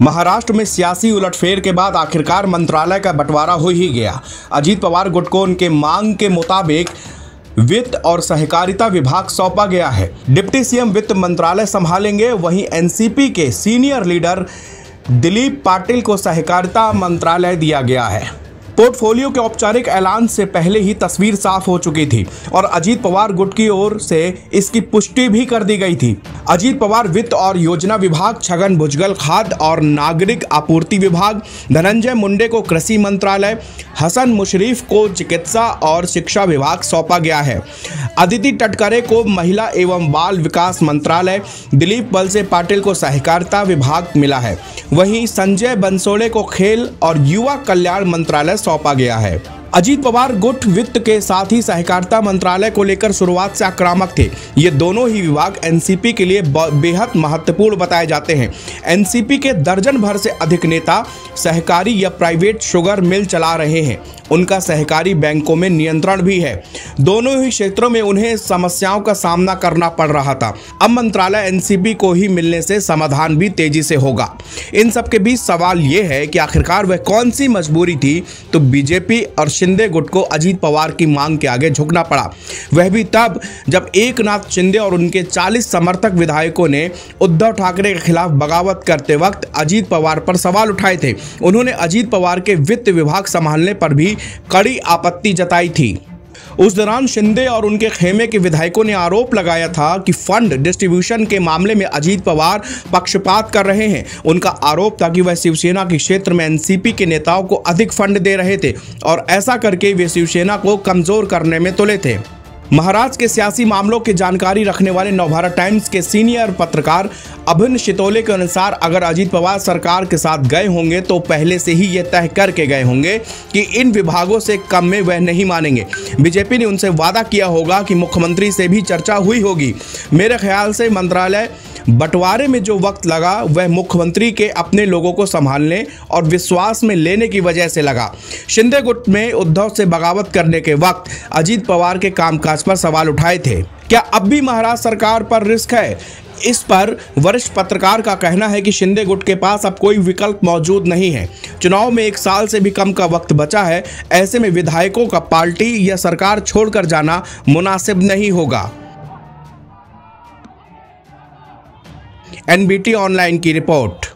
महाराष्ट्र में सियासी उलटफेर के बाद आखिरकार मंत्रालय का बंटवारा हो ही गया। अजीत पवार गुट को उनके मांग के मुताबिक वित्त और सहकारिता विभाग सौंपा गया है। डिप्टी सीएम वित्त मंत्रालय संभालेंगे। वहीं एनसीपी के सीनियर लीडर दिलीप पाटिल को सहकारिता मंत्रालय दिया गया है। पोर्टफोलियो के औपचारिक ऐलान से पहले ही तस्वीर साफ हो चुकी थी और अजीत पवार गुट की ओर से इसकी पुष्टि भी कर दी गई थी। अजीत पवार वित्त और योजना विभाग, छगन भुजबल खाद्य और नागरिक आपूर्ति विभाग, धनंजय मुंडे को कृषि मंत्रालय, हसन मुशर्रफ को चिकित्सा और शिक्षा विभाग सौंपा गया है। अदिति तटकरे को महिला एवं बाल विकास मंत्रालय, दिलीप वलसे पाटिल को सहकारिता विभाग मिला है। वहीं संजय बंसोड़े को खेल और युवा कल्याण मंत्रालय सौंपा गया है। अजीत पवार गुट वित्त के साथ ही सहकारिता मंत्रालय को लेकर शुरुआत से आक्रामक थे। ये दोनों ही विभाग एनसीपी के लिए बेहद महत्वपूर्ण बताए जाते हैं। एनसीपी के दर्जन भर से अधिक नेता सहकारी या प्राइवेट शुगर मिल चला रहे हैं। उनका सहकारी बैंकों में नियंत्रण भी है। दोनों ही क्षेत्रों में उन्हें समस्याओं का सामना करना पड़ रहा था। अब मंत्रालय एनसीपी को ही मिलने से समाधान भी तेजी से होगा। इन सब के बीच सवाल ये है कि आखिरकार वह कौन सी मजबूरी थी तो बीजेपी और शिंदे गुट को अजीत पवार की मांग के आगे झुकना पड़ा। वह भी तब जब एकनाथ शिंदे और उनके 40 समर्थक विधायकों ने उद्धव ठाकरे के खिलाफ बगावत करते वक्त अजीत पवार पर सवाल उठाए थे। उन्होंने अजीत पवार के वित्त विभाग संभालने पर भी कड़ी आपत्ति जताई थी। उस दौरान शिंदे और उनके खेमे के विधायकों ने आरोप लगाया था कि फंड डिस्ट्रीब्यूशन के मामले में अजीत पवार पक्षपात कर रहे हैं। उनका आरोप था कि वह शिवसेना के क्षेत्र में एनसीपी के नेताओं को अधिक फंड दे रहे थे और ऐसा करके वे शिवसेना को कमजोर करने में तुले थे। महाराष्ट्र के सियासी मामलों की जानकारी रखने वाले नवभारत टाइम्स के सीनियर पत्रकार अभिन्न शितोले के अनुसार अगर अजीत पवार सरकार के साथ गए होंगे तो पहले से ही ये तय करके गए होंगे कि इन विभागों से कम में वह नहीं मानेंगे। बीजेपी ने उनसे वादा किया होगा कि मुख्यमंत्री से भी चर्चा हुई होगी। मेरे ख्याल से मंत्रालय बंटवारे में जो वक्त लगा वह मुख्यमंत्री के अपने लोगों को संभालने और विश्वास में लेने की वजह से लगा। शिंदे गुट में उद्धव से बगावत करने के वक्त अजीत पवार के कामकाज पर सवाल उठाए थे। क्या अब भी महाराष्ट्र सरकार पर रिस्क है? इस पर वरिष्ठ पत्रकार का कहना है कि शिंदे गुट के पास अब कोई विकल्प मौजूद नहीं है। चुनाव में 1 साल से भी कम का वक्त बचा है। ऐसे में विधायकों का पार्टी या सरकार छोड़कर जाना मुनासिब नहीं होगा। एनबीटी ऑनलाइन की रिपोर्ट।